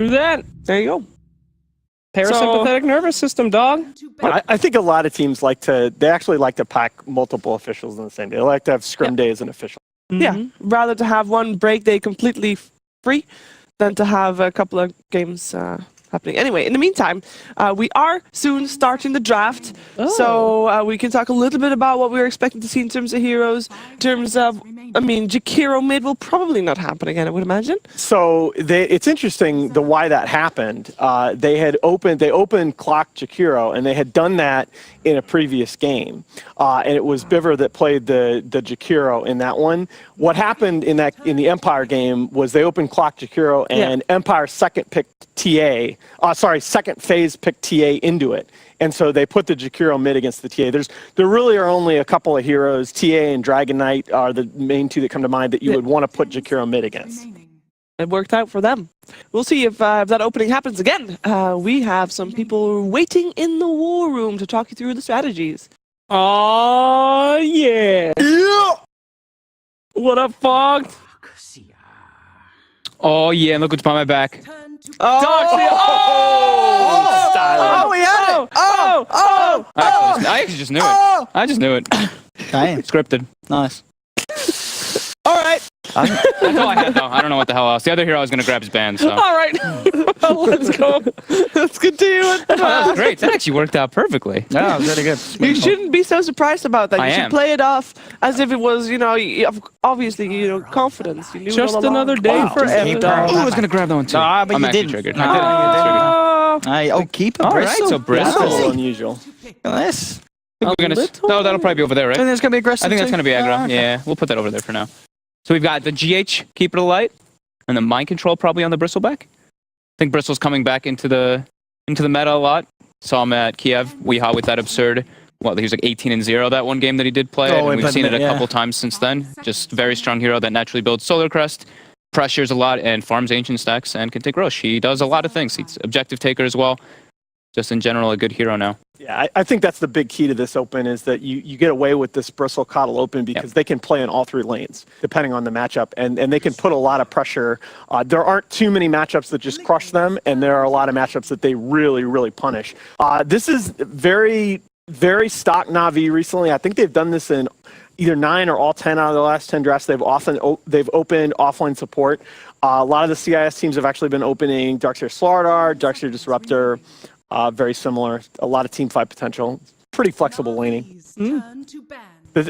True that. There you go. Parasympathetic nervous system, dog. I think a lot of teams they actually like to pack multiple officials in the same day. They like to have scrim day as an official. Yeah, rather to have one break day completely free than to have a couple of games happening. Anyway, in the meantime, we are soon starting the draft, so we can talk a little bit about what we're expecting to see in terms of heroes. In terms of, I mean, Jakiro mid will probably not happen again, I would imagine. So it's interesting why that happened. They opened Clock Jakiro, and they had done that in a previous game, and it was Biver that played the Jakiro in that one. What happened in the Empire game was they opened Clock Jakiro, and Empire second phase picked TA into it. And so they put the Jakiro mid against the TA. There really are only a couple of heroes. TA and Dragon Knight are the main two that come to mind that you would want to put Jakiro mid against. It worked out for them. We'll see if that opening happens again. We have some people waiting in the war room to talk you through the strategies. Oh yeah. What up, Fog? Oh yeah, and look what's behind my back. We had it! I actually just knew it. I just knew it. Damn. Scripted. Nice. All right. That's all I had though. I don't know what the hell else. The other hero I was gonna grab his band. So. All right. Let's go. Let's continue. That was great. That actually worked out perfectly. Yeah, that was really good. You shouldn't be so surprised about that. I You should am. play it off as if it was, obviously, confidence. You knew it Just all along. another day for Keep F-Dog. Oh, I was gonna grab that one too. Nah, but I'm you actually didn't. triggered. Nah. I did. Hey, keep a All right, Bristol. so Bristol. That's a little unusual. Look at this. We're gonna. No, that'll probably be over there, right? And there's gonna be aggressive. I think that's too? gonna be aggro. Oh, okay. Yeah, we'll put that over there for now. So we've got the GH, keep it alight, and the mind control probably on the Bristleback. I think Bristol's coming back into the meta a lot. Saw him at Kiev, Weehaw with that absurd. Well, he was like 18-0 that one game that he did play, Oh, and we've seen it a yeah. couple times since then. Just very strong hero that naturally builds Solar Crest, pressures a lot, and farms ancient stacks and can take Rosh. He does a lot of things. He's objective taker as well. Just in general, a good hero now. Yeah, I think that's the big key to this open is that you get away with this Bristle Coddle open because they can play in all three lanes, depending on the matchup, and they can put a lot of pressure. There aren't too many matchups that just crush them, and there are a lot of matchups that they really, really punish. This is very, very stock Navi recently. I think they've done this in either 9 or all 10 out of the last 10 drafts. They've opened offline support. A lot of the CIS teams have actually been opening Darkseer Slardar, Darkseer Disruptor. Very similar. A lot of team fight potential. Pretty flexible laning.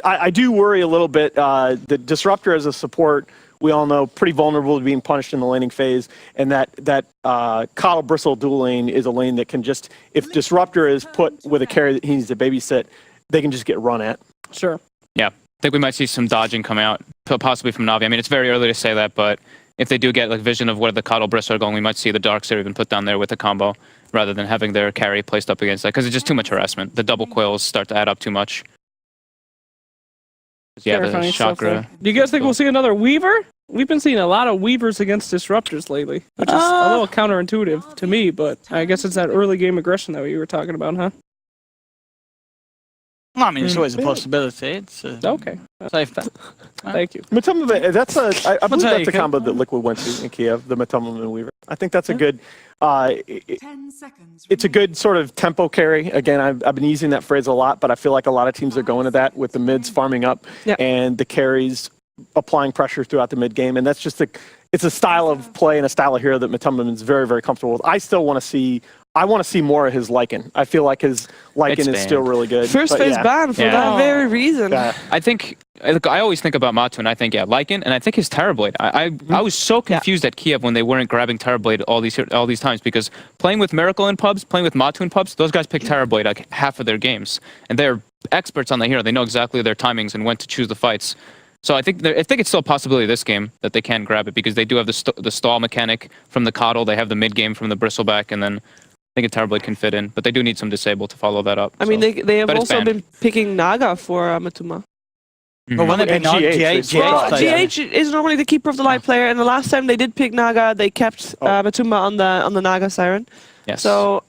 I do worry a little bit. The Disruptor as a support, we all know, pretty vulnerable to being punished in the laning phase. And that Coddle Bristle dual lane is a lane that can just, if Disruptor is put with a carry that he needs to babysit, they can just get run at. Sure. Yeah, I think we might see some dodging come out, possibly from Navi. I mean, it's very early to say that, but if they do get like vision of where the Coddle Bristle are going, we might see the Darkseer even put down there with a combo, rather than having their carry placed up against that, because it's just too much harassment. The double quills start to add up too much. Yeah, the Terrifying stuff chakra. there. Do you guys think we'll see another Weaver? We've been seeing a lot of Weavers against Disruptors lately, which is a little counterintuitive to me, but I guess it's that early game aggression that we were talking about, huh? Well, I mean, it's always a possibility. It's Okay. safe bet. Thank you. Matumba, I believe that's a take it. combo that Liquid went to in Kiev, the Matumba and Weaver. I think that's a good, 10 seconds. it's a good sort of tempo carry. Again, I've been using that phrase a lot, but I feel like a lot of teams are going to that with the mids farming up and the carries applying pressure throughout the mid game. And that's just it's a style of play and a style of hero that Matumba is very, very comfortable with. I still want to see more of his Lycan. I feel like his Lycan is still really good. First phase ban for that very reason. Yeah. I think, look, I always think about Matu, and I think, Lycan, and I think his Terrorblade. I was so confused at Kiev when they weren't grabbing Terrorblade all these times, because playing with Miracle in pubs, playing with Matu in pubs, those guys pick Terrorblade like half of their games. And they're experts on the hero. They know exactly their timings and when to choose the fights. So I think it's still a possibility this game that they can grab it, because they do have the stall mechanic from the Coddle, they have the mid game from the Bristleback, and then I think a Terrorblade can fit in, but they do need some disable to follow that up. I mean, they have But it's also banned. been picking Naga for Matuma. But when they pick And GH, Well, player. GH is normally the keeper of the light player, and the last time they did pick Naga, they kept Matuma on the Naga Siren. Yes. So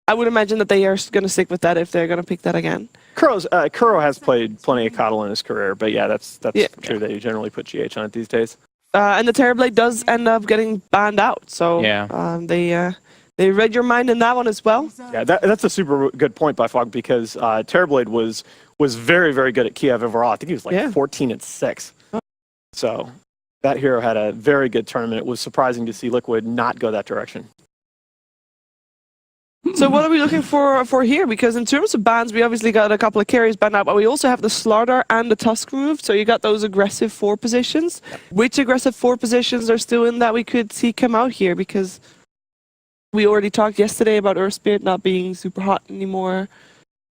I would imagine that they are going to stick with that if they're going to pick that again. Kuro has played plenty of Coddle in his career, but yeah, that's true that you generally put GH on it these days. And the Terrorblade does end up getting banned out. So Yeah. they read your mind in that one as well. Yeah, that's a super good point by Fog because Terrorblade was very, very good at Kiev overall. I think he was like 14-6. So that hero had a very good tournament. It was surprising to see Liquid not go that direction. So what are we looking for here? Because in terms of bans, we obviously got a couple of carries banned out, but we also have the Slardar and the Tusk removed. So you got those aggressive 4 positions. Which aggressive 4 positions are still in that we could see come out here? Because we already talked yesterday about Earthspirit not being super hot anymore.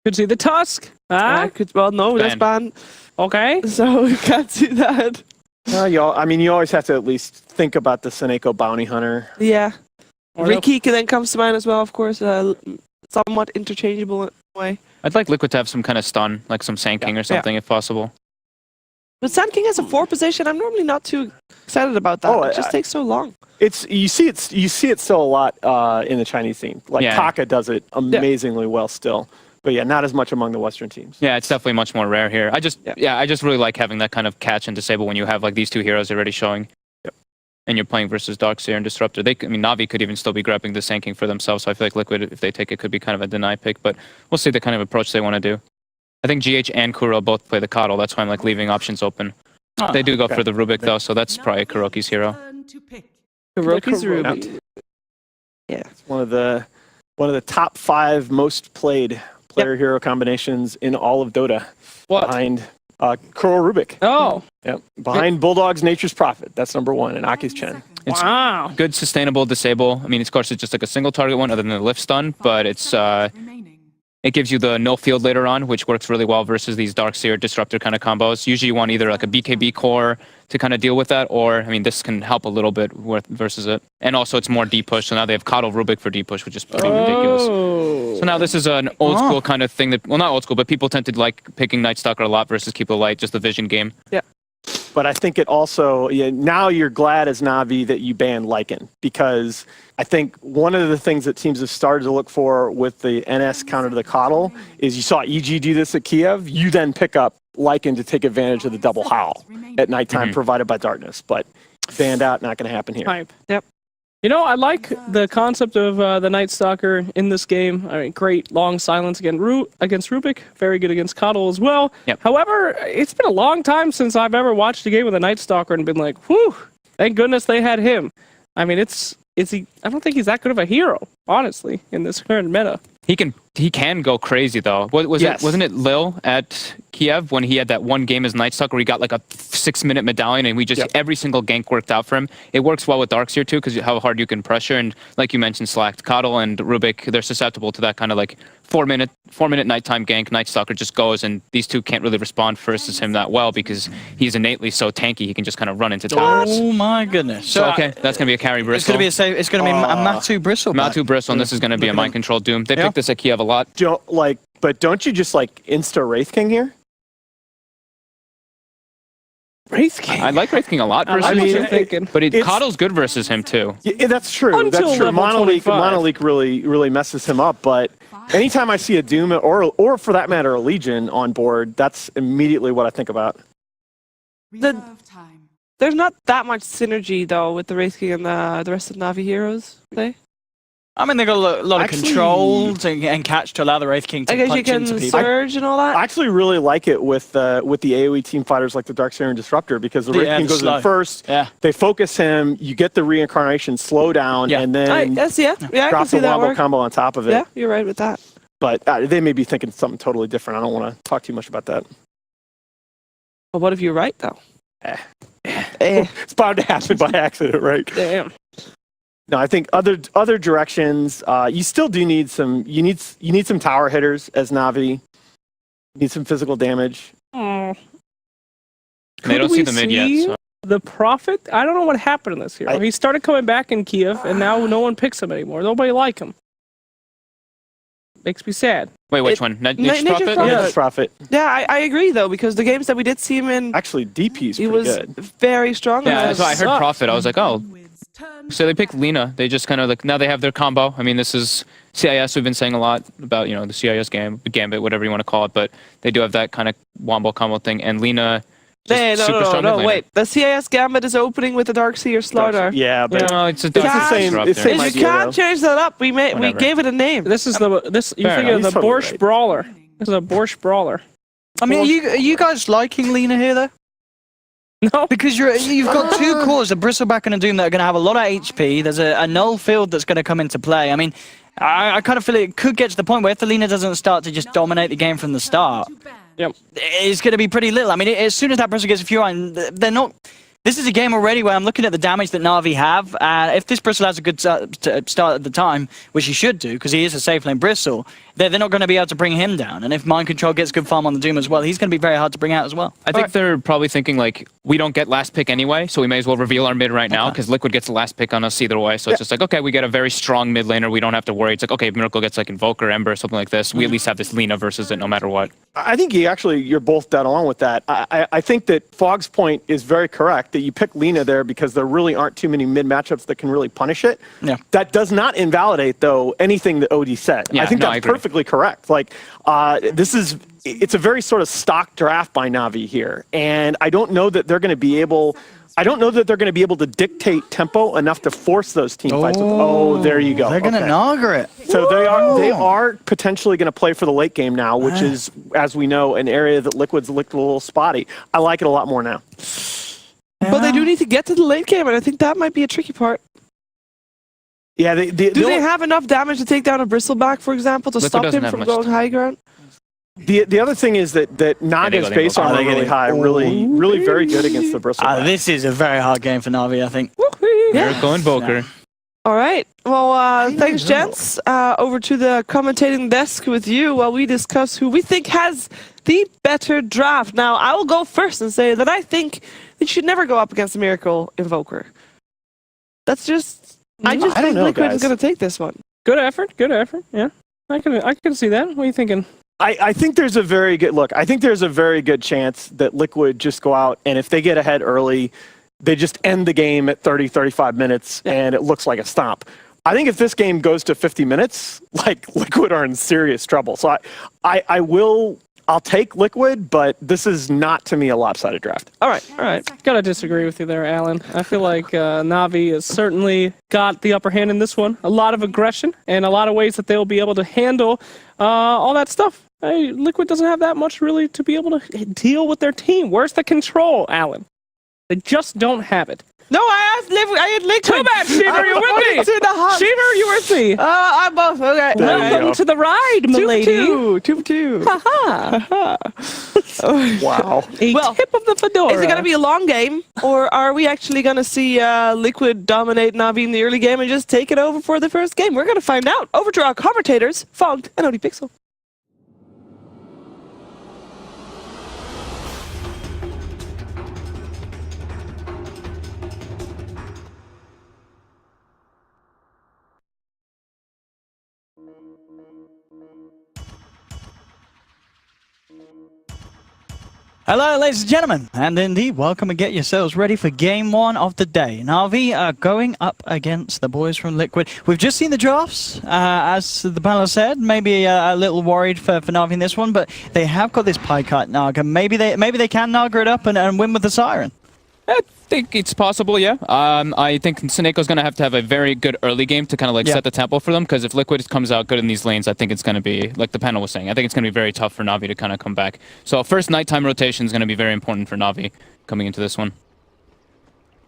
Could see the Tusk. No, that's banned. Okay. So we can't do that. You always have to at least think about the Seneko Bounty Hunter. Yeah. Or Ricky then comes to mind as well, of course. Somewhat interchangeable in a way. I'd like Liquid to have some kind of stun, like some Sand King or something if possible. But Sand King has a 4 position. I'm normally not too excited about that. It just takes so long. You see it still a lot in the Chinese scene. Like Kaka does it amazingly well still. But yeah, not as much among the Western teams. Yeah, it's definitely much more rare here. I just really like having that kind of catch and disable when you have like these 2 heroes already showing. And you're playing versus Darkseer and Disruptor. Navi could even still be grabbing the Sand King for themselves, so I feel like Liquid, if they take it, could be kind of a deny pick, but we'll see the kind of approach they want to do. I think GH and Kuro both play the Coddle, that's why I'm like leaving options open. They do go for the Rubik though, so that's probably Kuroki's hero. Kuroki's Rubik. Yeah. It's one of the top 5 most played player hero combinations in all of Dota. Behind Kuro Rubik. Oh. Yep. Behind Bulldog's Nature's Prophet. That's number 1, and Aki's Chen. It's wow. Good sustainable disable. I mean, of course, it's just like a single target one other than the lift stun, but it gives you the no field later on, which works really well versus these Darkseer Disruptor kind of combos. Usually you want either like a BKB core to kind of deal with that, or, I mean, this can help a little bit versus it. And also it's more deep push, so now they have Coddle Rubik for deep push, which is pretty ridiculous. So now this is an old school kind of thing that, well, not old school, but people tend to like picking Night Stalker a lot versus Keep the Light, just the vision game. Yeah. But I think it also, now you're glad as Navi that you banned Lycan, because I think one of the things that teams have started to look for with the NS counter to the Coddle is you saw EG do this at Kiev, you then pick up Lycan to take advantage of the double howl at nighttime provided by darkness. But banned out, not going to happen here. Hype. Yep. You know, I like the concept of the Night Stalker in this game. I mean, great long silence against Rubik. Very good against Coddle as well. Yep. However, it's been a long time since I've ever watched a game with a Night Stalker and been like, whew, thank goodness they had him. I mean, I don't think he's that good of a hero, honestly, in this current meta. He can go crazy though. Wasn't it Lil at Kiev when he had that one game as Night Stalker where he got like a 6-minute medallion and we just every single gank worked out for him. It works well with Darkseer too because how hard you can pressure, and like you mentioned, Slack, Coddle and Rubik, they're susceptible to that kind of like 4-minute nighttime gank. Night Stalker just goes and these two can't really respond versus him that well because he's innately so tanky he can just kind of run into towers. Oh my goodness. So okay, that's gonna be a carry Bristle. It's gonna be a Matu Bristle. Matu Bristle, and this is gonna be a mind control Doom. They picked this at Kiev a lot. But don't you just like insta Wraith King here? Wraith King. I like Wraith King a lot personally, but Coddle's good versus him too. Yeah, that's true. Until That's true. level Monoleak really messes him up. But anytime I see a Doom or for that matter a Legion on board, that's immediately what I think about. There's not that much synergy though with the Wraith King and the rest of Navi heroes. I mean, they got a lot of controls and catch to allow the Wraith King to punch into people. Surge and all that. I actually really like it with the AoE team fighters like the Darkseer and Disruptor because the Wraith King goes in first. Yeah. They focus him. You get the reincarnation slow down, and then I drop can see the that wombo work. combo on top of it. Yeah, you're right with that. But they may be thinking something totally different. I don't want to talk too much about that. But what if you're right though? It's bound to happen by accident, right? Damn. No, I think other directions. You still do need some. You need some tower hitters as Navi. You need some physical damage. Oh. They don't see the mid yet. So. The Prophet? I don't know what happened in this hero. He started coming back in Kiev, and now no one picks him anymore. Nobody like him. Makes me sad. Wait, which one? Nature's Prophet? Yeah, Nature's Prophet. Yeah, I agree though because the games that we did see him in, actually DP's he pretty was good. very strong. Yeah, so I heard Prophet. I was like, oh. So they picked Lina. They just kind of like, now they have their combo. I mean, this is CIS. We've been saying a lot about, the CIS gambit, whatever you want to call it, but they do have that kind of wombo combo thing. And Lina No, super strong mid laner. wait. The CIS Gambit is opening with the Darkseer Slardar. Yeah, but No, it's a it's the dark same. up It's there. same You idea, can't though. change that up. We Whatever. gave it a name. This is you're Fair thinking enough. of the He's totally Borscht right. Brawler. This is a Borscht Brawler. I mean, are you guys liking Lina here though? No. Because you've got two cores, a Bristleback and a Doom, that are going to have a lot of HP. There's a null field that's going to come into play. I mean, I kind of feel it could get to the point where if the Lina doesn't start to just dominate the game from the start, Yep. it's going to be pretty little. I mean, as soon as that Bristle gets a few on, they're not... This is a game already where I'm looking at the damage that Navi have. If this Bristle has a good start at the time, which he should do, because he is a safe lane Bristle, they're not going to be able to bring him down. And if Mind Control gets good farm on the Doom as well, he's going to be very hard to bring out as well. I think they're probably thinking, like, we don't get last pick anyway, so we may as well reveal our mid right now, because Liquid gets the last pick on us either way. So it's just like, okay, we get a very strong mid laner. We don't have to worry. It's like, okay, if Miracle gets, like, Invoker, Ember, something like this, we at least have this Lina versus it no matter what. I think you're both dead on with that. I think that Fogg's point is very correct, that you pick Lina there because there really aren't too many mid matchups that can really punish it. Yeah. That does not invalidate, though, anything that Odie said. Yeah, I think no, I that's agree. perfectly correct. Like, it's a very sort of stock draft by Navi here, and I don't know that they're going to be able to dictate tempo enough to force those team fights. Oh, there you go. They're going to Okay. Naga it. So they are potentially going to play for the late game now, which is, as we know, an area that Liquid's looked a little spotty. I like it a lot more now. But they do need to get to the late game, and I think that might be a tricky part. Yeah, Do they have enough damage to take down a Bristleback, for example, to Liquid stop doesn't him have from much going high ground? The other thing is that Naga's they base go. armor They get really it. high, really very good against the Bristleback. This is a very hard game for Navi, I think. Miracle Invoker. All right. Well, thanks, gents. Over to the commentating desk with you while we discuss who we think has the better draft. Now, I will go first and say that I think that you should never go up against a Miracle Invoker. That's just... I don't think know, Liquid is guys. going to take this one. Good effort. Good effort. Yeah. I can see that. What are you thinking? I think there's a very good look. I think there's a very good chance that Liquid just go out, and if they get ahead early, they just end the game at 30, 35 minutes, and it looks like a stomp. I think if this game goes to 50 minutes, like, Liquid are in serious trouble. So I'll take Liquid, but this is not, to me, a lopsided draft. All right. Gotta disagree with you there, Alan. I feel like Navi has certainly got the upper hand in this one. A lot of aggression and a lot of ways that they'll be able to handle all that stuff. Liquid doesn't have that much really to be able to deal with their team. Where's the control, Alan? They just don't have it. No, I had Liquid. Too bad, Sheever, you're with me. To the hot. Sheever, you with me. I'm both. Okay. There you Welcome go. to the ride, milady. 2-2. Haha. Wow. A Well, tip of the fedora. Is it going to be a long game, or are we actually going to see Liquid dominate Navi in the early game and just take it over for the first game? We're going to find out. Over to our commentators, Fog and Odie Pixel. Hello, ladies and gentlemen, and indeed, welcome and get yourselves ready for game one of the day. Navi are going up against the boys from Liquid. We've just seen the drafts, as the panel said. Maybe a little worried for Navi in this one, but they have got this pie cut Naga. Maybe they can Naga it up and win with the Siren. I think it's possible, yeah. I think Seneco's going to have a very good early game to kind of set the tempo for them, because if Liquid comes out good in these lanes, I think it's going to be, like the panel was saying, I think it's going to be very tough for Navi to kind of come back. So first nighttime rotation is going to be very important for Navi coming into this one.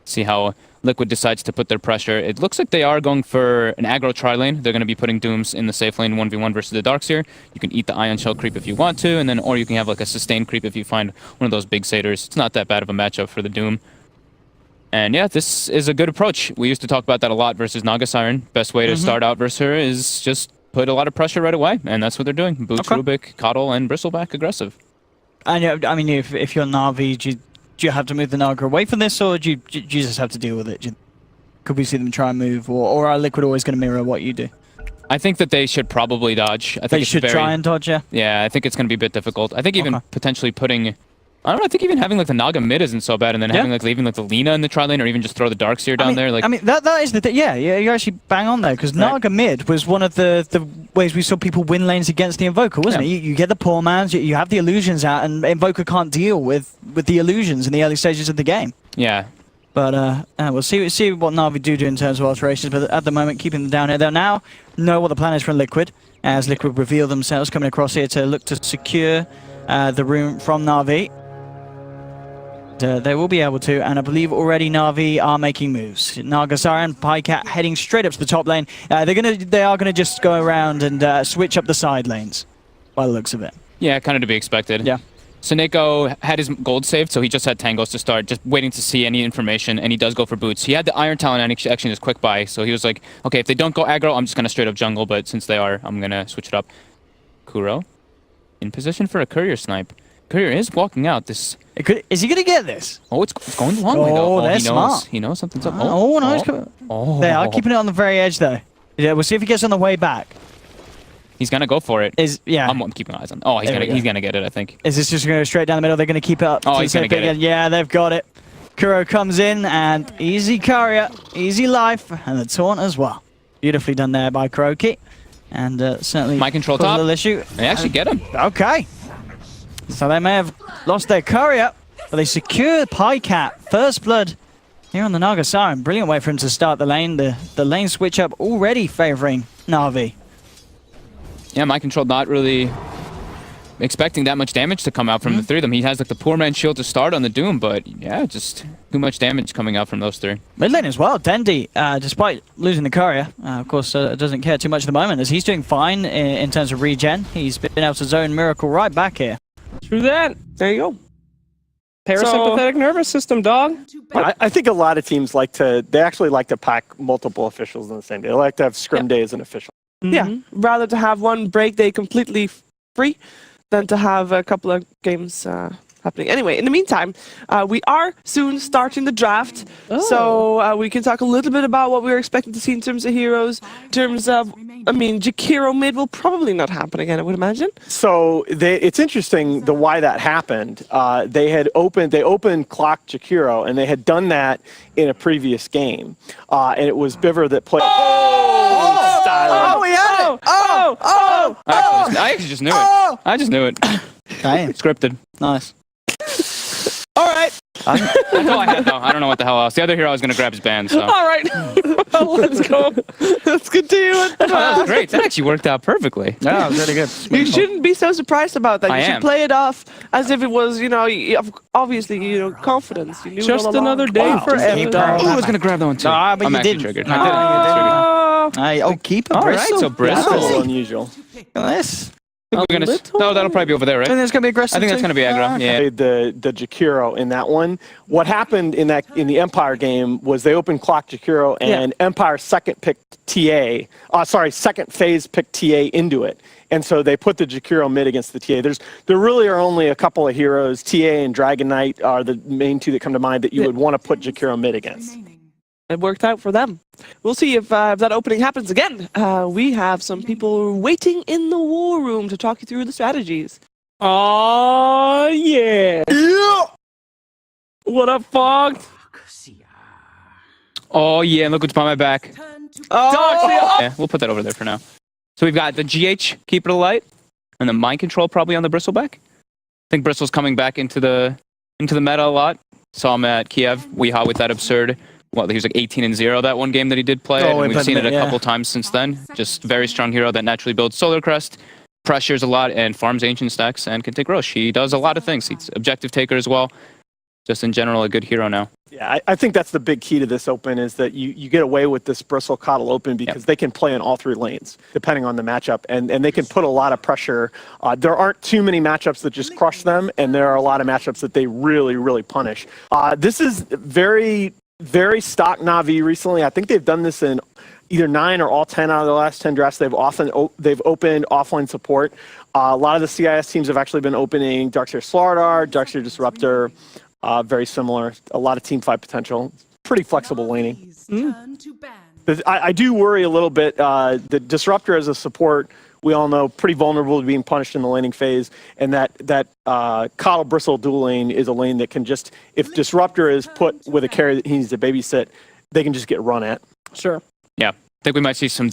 See how Liquid decides to put their pressure. It looks like they are going for an aggro tri-lane. They're going to be putting Dooms in the safe lane 1v1 versus the Darkseer. You can eat the Ion Shell creep if you want to, and then or you can have like a sustained creep if you find one of those big satyrs. It's not that bad of a matchup for the Doom. And yeah, this is a good approach. We used to talk about that a lot versus Naga Siren. Best way to start out versus her is just put a lot of pressure right away, and that's what they're doing. Boots, Rubik, Coddle, and Bristleback aggressive. And I mean, if you're Navi, do you have to move the Naga away from this, or do you just have to deal with it? Could we see them try and move, or are Liquid always going to mirror what you do? I think that they should probably dodge. I think They should try and dodge, yeah? Yeah, I think it's going to be a bit difficult. I think even potentially putting... I don't know, I think even having like the Naga mid isn't so bad, and then having like leaving like the Lina in the tri-lane, or even just throw the Darkseer down there. Like, I mean, that is the thing. Yeah, you're actually bang on there, because Naga mid was one of the ways we saw people win lanes against the Invoker, wasn't it? You get the poor mans, you have the illusions out, and Invoker can't deal with the illusions in the early stages of the game. Yeah. But we'll see what Navi do in terms of alterations, but at the moment, keeping them down here. They'll now know what the plan is from Liquid, as Liquid reveal themselves, coming across here to look to secure the room from Navi. They will be able to, and I believe already Navi are making moves. Nagasara and Pycat heading straight up to the top lane. They are gonna just go around and switch up the side lanes, by the looks of it. Yeah, kind of to be expected. Yeah. Soneko had his gold saved, so he just had tangos to start, just waiting to see any information, and he does go for boots. He had the Iron Talon and action just quick buy, so he was like, okay, if they don't go aggro, I'm just gonna straight up jungle, but since they are, I'm gonna switch it up. Kuro in position for a courier snipe. Courier is walking out. Is he gonna get this? Oh, it's going the long way though. Oh, they're he knows. smart. He knows something's up. Oh, no, they are keeping it on the very edge though. Yeah, we'll see if he gets on the way back. He's gonna go for it. Yeah. I'm keeping eyes on. Oh, he's gonna get it, I think. Is this just gonna go straight down the middle? They're gonna keep it up. Oh, he's gonna get it. Yeah, they've got it. Kuro comes in and easy courier, easy life, and the taunt as well. Beautifully done there by Kuroki, and certainly My control caused a top. little issue. They actually get him. Okay. So they may have lost their courier, but they secure Pycat. First blood here on the Nagasara. Brilliant way for him to start the lane. The lane switch up already favoring Navi. Yeah, my control not really expecting that much damage to come out from the three of them. He has like the poor man shield to start on the Doom, but yeah, just too much damage coming out from those three. Mid lane as well. Dendi, despite losing the courier, of course, doesn't care too much at the moment, as he's doing fine in terms of regen. He's been able to zone Miracle right back here. Through that. There you go. Parasympathetic nervous system, dog. I think a lot of teams they actually like to pack multiple officials in the same day. They like to have scrim day as an official. Yeah, rather to have one break day completely free than to have a couple of games happening. Anyway, in the meantime, we are soon starting the draft, so we can talk a little bit about what we're expecting to see in terms of heroes. In terms of, I mean, Jakiro mid will probably not happen again, I would imagine. So it's interesting why that happened. They opened Clock Jakiro, and they had done that in a previous game, and it was Biver that played. Oh, we had it! I actually just knew it. I just knew it. Damn. Scripted. Nice. All right. That's all I had though. I don't know what the hell else. The other hero I was gonna grab his band, so. All right. Let's go. Let's continue with the Oh, that was great. That actually worked out perfectly. Yeah, that was really good. You shouldn't be so surprised about that. I You should am. play it off as if it was, obviously, confidence. You knew Just it all along. another day for Keep M. that. Ooh, I was gonna grab that one too. Nah, but I'm you actually didn't. triggered. No. I did. Keep it. All right, Bristol. so Bristol. A little unusual. Look at this. We're gonna. No, that'll probably be over there, I think right? there's going to be aggressive. I think that's too. gonna be aggro. Yeah. Played the Jakiro in that one. What happened in the Empire game was they opened Clock Jakiro, and Empire second phase picked TA into it. And so they put the Jakiro mid against the TA. There really are only a couple of heroes. TA and Dragon Knight are the main two that come to mind that you would want to put Jakiro mid against. It worked out for them. We'll see if that opening happens again. We have some people waiting in the war room to talk you through the strategies. Oh, yeah. What up, Fog? Oh yeah, and look what's behind my back. Yeah, we'll put that over there for now. So we've got the GH, keep it alight, and the mind control probably on the Bristleback. I think Bristle's coming back into the meta a lot. Saw him at Kiev, Weehaw with that absurd. Well, he was like 18-0 that one game that he did play, and we've seen it a couple times since then. Just very strong hero that naturally builds Solar Crest, pressures a lot, and farms Ancient Stacks, and can take Rosh. He does a lot of things. He's objective taker as well. Just in general, a good hero now. Yeah, I think that's the big key to this open is that you get away with this Bristle Coddle open because they can play in all three lanes, depending on the matchup, and they can put a lot of pressure. There aren't too many matchups that just crush them, and there are a lot of matchups that they really, really punish. This is very, very stock Navi recently. I think they've done this in either 9 or all 10 out of the last 10 drafts. They've opened offline support. A lot of the CIS teams have actually been opening Darkseer Slardar, Darkseer Disruptor. Very similar. A lot of team fight potential. Pretty flexible laning. But I do worry a little bit. The Disruptor as a support, we all know, pretty vulnerable to being punished in the laning phase. And that Coddle Bristle dual lane is a lane that can just, if Disruptor is put with a carry that he needs to babysit, they can just get run at. Sure. Yeah, I think we might see some